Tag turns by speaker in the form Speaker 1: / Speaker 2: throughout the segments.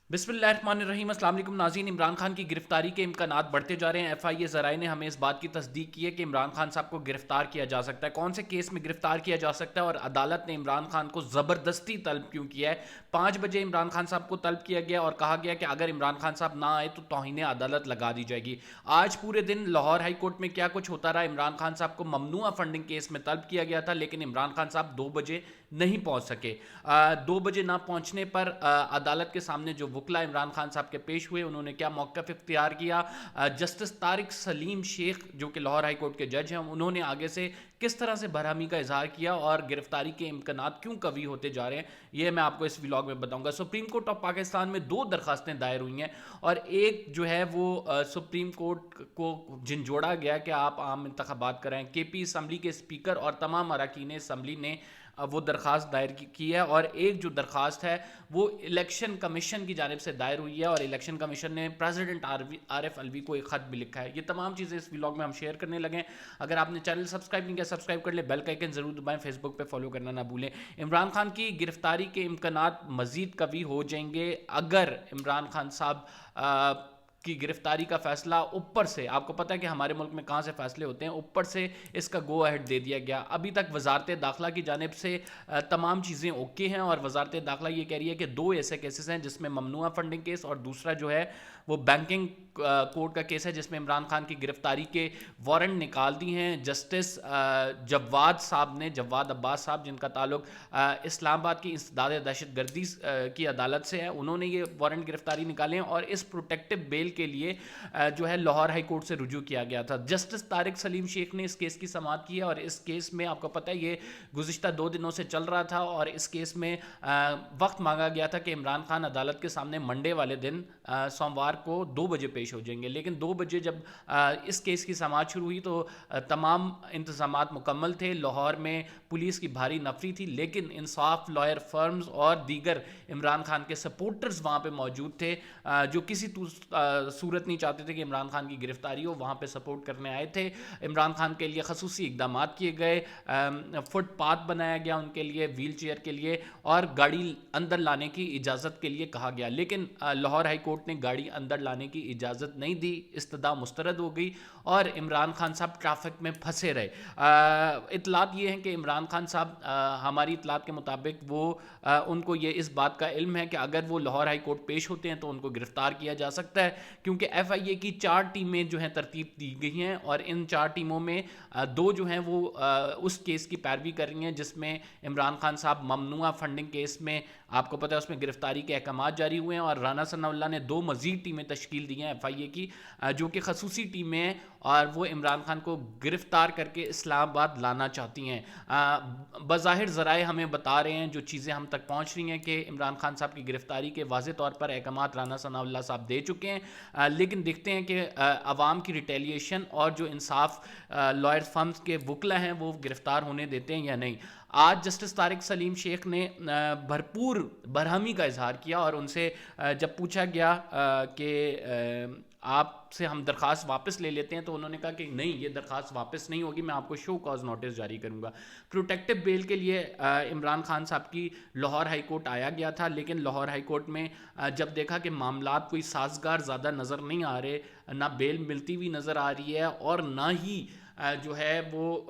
Speaker 1: बिस्मिल्लाहिर्रहमानिर्रहीम। अस्सलाम वालेकुम नाज़रीन। इमरान खान की गिरफ्तारी के इम्कानात बढ़ते जा रहे हैं। एफआईए ज़राए ने हमें इस बात की तस्दीक की है कि इमरान खान साहब को गिरफ्तार किया जा सकता है। कौन से केस में गिरफ्तार किया जा सकता है और अदालत ने इमरान खान को ज़बरदस्ती तलब क्यों किया है। 5 बजे इमरान खान साहब को तलब किया गया और कहा गया कि अगर इमरान खान साहब ना आए तो तौहीन अदालत लगा दी जाएगी। आज पूरे दिन लाहौर हाई कोर्ट में क्या कुछ होता रहा। इमरान खान साहब को ममनुआ फंडिंग केस में तलब किया गया था, लेकिन इमरान खान साहब 2 बजे नहीं पहुंच सके। 2 बजे ना पहुंचने पर अदालत के सामने जो वकला इमरान खान साहब के पेश हुए, उन्होंने क्या मौक़िफ़ इख्तियार किया। जस्टिस तारिक सलीम शेख जो कि लाहौर हाई कोर्ट के जज हैं, उन्होंने आगे से किस तरह से बरहमी का इजहार किया और गिरफ्तारी के इम्कानात क्यों कवी होते जा रहे हैं, ये मैं आपको इस व्लॉग में बताऊंगा। सुप्रीम कोर्ट ऑफ पाकिस्तान में 2 दरखास्तें दायर हुई हैं और एक जो है वो सुप्रीम कोर्ट को झिंझोड़ा गया कि आप आम इंतखाबात कराएं। केपी असम्बली के स्पीकर और तमाम अरकान असम्बली ने वो दरख्वास्त दायर की है और एक जो दरख्वास्त है वो इलेक्शन कमीशन की जानिब से दायर हुई है और इलेक्शन कमीशन ने प्रेसिडेंट आरिफ अलवी को एक ख़त भी लिखा है। ये तमाम चीज़ें इस व्लॉग में हम शेयर करने लगे। अगर आपने चैनल सब्सक्राइब नहीं किया, सब्सक्राइब कर ले, बेल का आइकन ज़रूर दबाएं, फेसबुक पे फॉलो करना ना भूलें। इमरान खान की गिरफ्तारी के इम्कानात मज़ीद कवी हो जाएंगे अगर इमरान खान साहब की गिरफ्तारी का फैसला ऊपर से, आपको पता है कि हमारे मुल्क में कहाँ से फैसले होते हैं, ऊपर से इसका गो अहेड दे दिया गया। अभी तक वजारत दाखिला की जानिब से तमाम चीज़ें ओके हैं और वजारत दाखिला ये कह रही है कि 2 ऐसे केसेस हैं जिसमें ममनुआ फंडिंग केस और दूसरा जो है वो बैंकिंग कोर्ट का केस है जिसमें इमरान खान की गिरफ्तारी के वारंट निकाल दी हैं जस्टिस जवाद अब्बास साहब, जिनका ताल्लुक इस्लामाबाद की इंसदाद दहशत गर्दी की अदालत से है। उन्होंने ये वारंट गिरफ्तारी निकाले हैं और इस प्रोटेक्टिव बेल के लिए जो है लाहौर हाई कोर्ट से रुजू किया गया था। जस्टिस तारिक सलीम शेख ने इस केस की समाअत की है और इस केस में आपको पता है ये गुज़िश्ता 2 दिनों से चल रहा था और इस केस में वक्त मांगा गया था कि इमरान खान अदालत के सामने मंडे वाले दिन सोमवार को 2 बजे पेश हो जाएंगे। लेकिन 2 बजे जब इस केस की समाअत शुरू हुई तो तमाम इंतजामात मुकम्मल थे। लाहौर में पुलिस की भारी नफरी थी, लेकिन इंसाफ लॉयर फर्म्स और दीगर इमरान खान के सपोर्टर्स वहाँ पे मौजूद थे जो किसी सूरत नहीं चाहते थे कि इमरान खान की गिरफ्तारी हो, वहाँ पे सपोर्ट करने आए थे। इमरान खान के लिए खसूसी इकदाम किए गए, फुटपाथ बनाया गया उनके लिए, व्हील चेयर के लिए, और गाड़ी अंदर लाने की इजाज़त के लिए कहा गया। लेकिन लाहौर हाई कोर्ट ने गाड़ी अंदर लाने की इजाज़त नहीं दी, इस्तदा मुस्तरद हो गई और इमरान खान साहब ट्रैफिक में फंसे रहे। इतलात ये हैं कि इमरान खान साहब, हमारी इतलात के मुताबिक वो उनको ये इस बात का इल्म है कि अगर वो लाहौर हाई कोर्ट पेश होते हैं तो उनको गिरफ्तार किया जा सकता है, क्योंकि एफआईए की 4 टीमें जो हैं तरतीब दी गई हैं और इन 4 टीमों में 2 जो हैं वो उस केस की पैरवी कर रही हैं जिसमें इमरान खान साहब ममनुआ फंडिंग केस में, आपको पता है उसमें गिरफ्तारी के अहकाम जारी हुए हैं और राना सनाउल्लाह ने 2 मजीद टीमें तश्कील दी हैं एफआईए की, जो कि खसूसी टीमें हैं और वो इमरान खान को गिरफ्तार करके इस्लामाबाद लाना चाहती हैं। बज़ाहिर ज़राए हमें बता रहे हैं, जो चीज़ें हम तक पहुँच रही हैं, कि इमरान खान साहब की गिरफ्तारी के वाज़े तौर पर अहकाम राना सनाउल्लाह साहब दे चुके हैं। लेकिन देखते हैं कि अवाम की रिटेलिएशन और जो इंसाफ लॉयर फर्म्स के वकला हैं वो गिरफ्तार होने देते हैं या नहीं। आज जस्टिस तारिक सलीम शेख ने भरपूर बरहमी का इजहार किया और उनसे जब पूछा गया कि आपसे हम दरख्वास्त वापस ले लेते हैं, तो उन्होंने कहा कि नहीं, ये दरख्वास्त वापस नहीं होगी, मैं आपको शो कॉज नोटिस जारी करूंगा। प्रोटेक्टिव बेल के लिए इमरान खान साहब की लाहौर हाई कोर्ट आया गया था, लेकिन लाहौर हाई कोर्ट में जब देखा कि मामलात कोई साजगार ज़्यादा नज़र नहीं आ रहे, ना बेल मिलती हुई नज़र आ रही है और ना ही जो है वो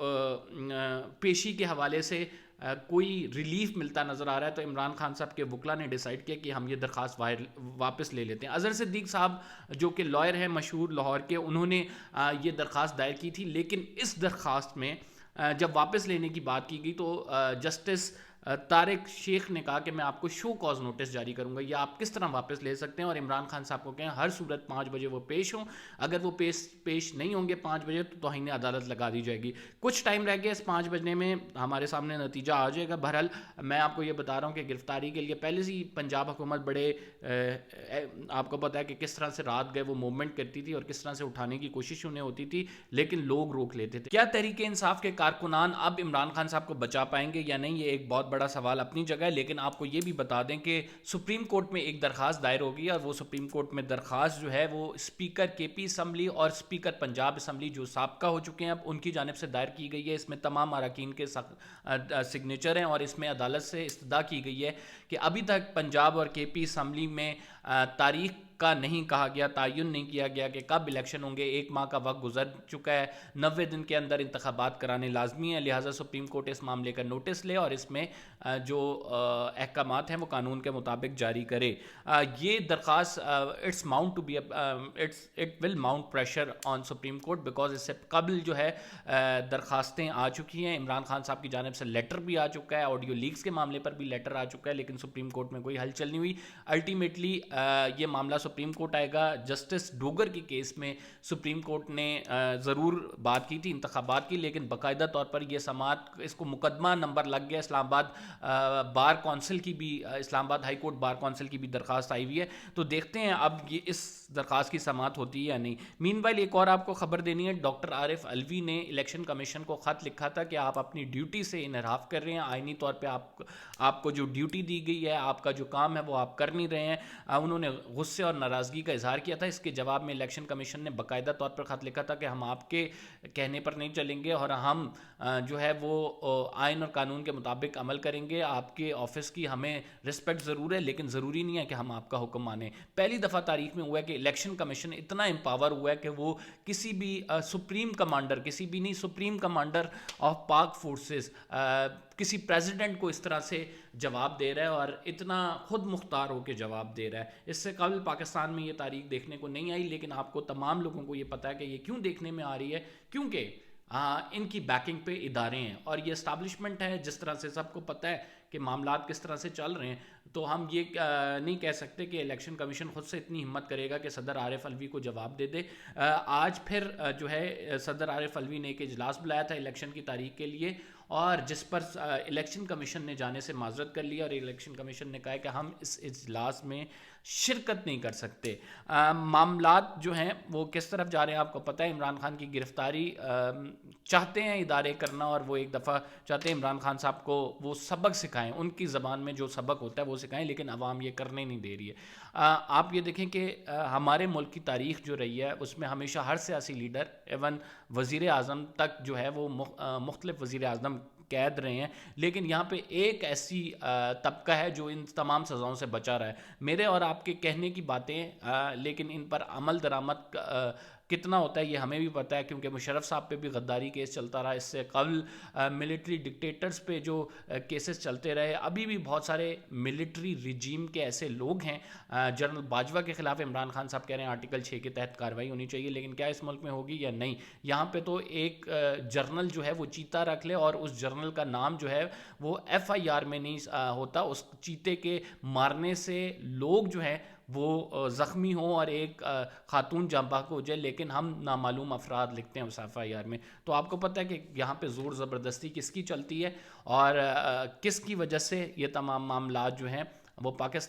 Speaker 1: पेशी के हवाले से कोई रिलीफ मिलता नज़र आ रहा है, तो इमरान खान साहब के वकला ने डिसाइड किया कि हम ये दरख्वास्त वापस ले लेते हैं। अज़हर सिद्दीक साहब जो कि लॉयर हैं मशहूर लाहौर के, उन्होंने ये दरख्वास्त दायर की थी, लेकिन इस दरख्वास्त में जब वापस लेने की बात की गई तो जस्टिस तारिक शेख ने कहा कि मैं आपको शो कॉज नोटिस जारी करूंगा, या आप किस तरह वापस ले सकते हैं, और इमरान खान साहब को कहें हर सूरत 5 बजे वो पेश हों, अगर वो पेश नहीं होंगे 5 बजे तो तौहीन अदालत लगा दी जाएगी। कुछ टाइम रह गया, इस 5 बजने में हमारे सामने नतीजा आ जाएगा। बहरहाल मैं आपको ये बता रहा हूँ कि गिरफ्तारी के लिए पहले से ही पंजाब हुकूमत बड़े आपको पता है कि किस तरह से रात गए वो मूवमेंट करती थी और किस तरह से उठाने की कोशिश उन्हें होती थी, लेकिन लोग रोक लेते थे। क्या तहरीक इंसाफ के कारकुनान अब इमरान खान साहब को बचा पाएंगे या नहीं, ये एक बहुत बड़ा सवाल अपनी जगह है, लेकिन आपको ये भी बता दें कि सुप्रीम कोर्ट में एक दरख्वास्त दायर होगी, और वो सुप्रीम कोर्ट में दरख्वास्त जो है वो स्पीकर केपी असम्बली और स्पीकर पंजाब असम्बली जो साबका हो चुके हैं अब, उनकी जानिब से दायर की गई है। इसमें तमाम अरकान के सिग्नेचर हैं, और इसमें अदालत से इस्तदा की गई है कि अभी तक पंजाब और केपी असम्बली में तारीख का नहीं कहा गया, तयन नहीं किया गया कि कब इलेक्शन होंगे। 1 माह का वक्त गुजर चुका है, 90 दिन के अंदर इंतखाबात कराने लाजमी है, लिहाजा सुप्रीम कोर्ट इस मामले का नोटिस ले और इसमें जो अहकामात हैं वो कानून के मुताबिक जारी करे। ये दरख्वास्त it will mount pressure on supreme court, because इससे कबल जो है दरख्वास्तें आ चुकी हैं, इमरान खान साहब की जानिब से लेटर भी आ चुका है, ऑडियो लीक्स के मामले पर भी लेटर आ चुका है, लेकिन सुप्रीम कोर्ट में कोई हलचल नहीं हुई। अल्टीमेटली ये मामला सुप्रीम कोर्ट आएगा। जस्टिस डोगर के केस में सुप्रीम कोर्ट ने ज़रूर बात की थी इंतखाबात की, लेकिन बाकायदा तौर पर यह समात, इसको मुकदमा नंबर लग गया। इस्लामाबाद बार कौंसिल की भी, Islamabad high court bar council की भी दरख्वास्त आई हुई है, तो देखते हैं अब ये इस दरख्वास्त की समात होती है या नहीं। मीनवाइल एक और आपको खबर देनी है, डॉक्टर आरिफ अलवी ने इलेक्शन कमीशन को ख़त लिखा था कि आप अपनी ड्यूटी से इनहराफ कर रहे हैं, आइनी तौर पर आपको जो ड्यूटी दी गई है, आपका जो काम है वो आप कर नहीं रहे हैं। उन्होंने गुस्से और नाराज़गी का इजहार किया था। इसके जवाब में इलेक्शन कमीशन ने बाकायदा तौर पर ख़त लिखा था कि हम आपके कहने पर नहीं चलेंगे और हम जो है वो आइन और कानून के मुताबिक अमल करेंगे। आपके ऑफिस की हमें रिस्पेक्ट ज़रूर है, लेकिन ज़रूरी नहीं है कि हम आपका हुक्म माने। पहली दफ़ा तारीख में हुआ है कि इलेक्शन कमीशन इतना एम्पावर हुआ है कि वो किसी भी सुप्रीम कमांडर, किसी भी नहीं, सुप्रीम कमांडर ऑफ पाक फोर्सेस, किसी प्रेसिडेंट को इस तरह से जवाब दे रहा है और इतना खुद मुख्तार होकर जवाब दे रहा है। इससे कबल पाकिस्तान में ये तारीख देखने को नहीं आई, लेकिन आपको तमाम लोगों को ये पता है कि ये क्यों देखने में आ रही है, क्योंकि इनकी बैकिंग पे इदारे हैं और ये इस्टाब्लिशमेंट है। जिस तरह से सबको पता है कि मामलात किस तरह से चल रहे हैं, तो हम ये नहीं कह सकते कि इलेक्शन कमीशन खुद से इतनी हिम्मत करेगा कि सदर आरिफ अलवी को जवाब दे दे। आज फिर जो है सदर आरिफ अलवी ने एक इजलास बुलाया था इलेक्शन की तारीख के लिए, और जिस पर इलेक्शन कमीशन ने जाने से माजरत कर लिया और इलेक्शन कमीशन ने कहा है कि हम इस इजलास में शिरकत नहीं कर सकते। मामलात जो हैं वो किस तरफ जा रहे हैं आपको पता है। इमरान खान की गिरफ्तारी चाहते हैं इदारे करना, और वो एक दफ़ा चाहते हैं इमरान खान साहब को वो सबक सिखाएं, उनकी ज़बान में जो सबक होता है वो सिखाएं, लेकिन अवाम ये करने नहीं दे रही है। आप ये देखें कि हमारे मुल्क की तारीख़ जो रही है उसमें हमेशा हर सियासी लीडर, एवन वज़ीर आज़म तक जो है वो मुख्तलिफ वज़ीर आज़म कैद रहे हैं, लेकिन यहाँ पे एक ऐसी तबका है जो इन तमाम सज़ाओं से बचा रहा है। मेरे और आपके कहने की बातें, लेकिन इन पर अमल दरामद कितना होता है ये हमें भी पता है, क्योंकि मुशर्रफ साहब पे भी गद्दारी केस चलता रहा। इससे कबल मिलिट्री डिक्टेटर्स पे जो केसेस चलते रहे। अभी भी बहुत सारे मिलिट्री रिजीम के ऐसे लोग हैं। जनरल बाजवा के ख़िलाफ़ इमरान खान साहब कह रहे हैं आर्टिकल 6 के तहत कार्रवाई होनी चाहिए, लेकिन क्या इस मुल्क में होगी या नहीं। यहाँ पे तो एक जर्नल जो है वो चीता रख ले और उस जर्नल का नाम जो है वो FIR में नहीं होता, उस चीते के मारने से लोग जो है वो ज़ख्मी हो और एक खातून जांबाक हो जाए, लेकिन हम नामालूम अफराद लिखते हैं उस FIR में। तो आपको पता है कि यहाँ पे ज़ोर ज़बरदस्ती किसकी चलती है और किसकी वजह से ये तमाम मामलात जो हैं वो पाकिस्तान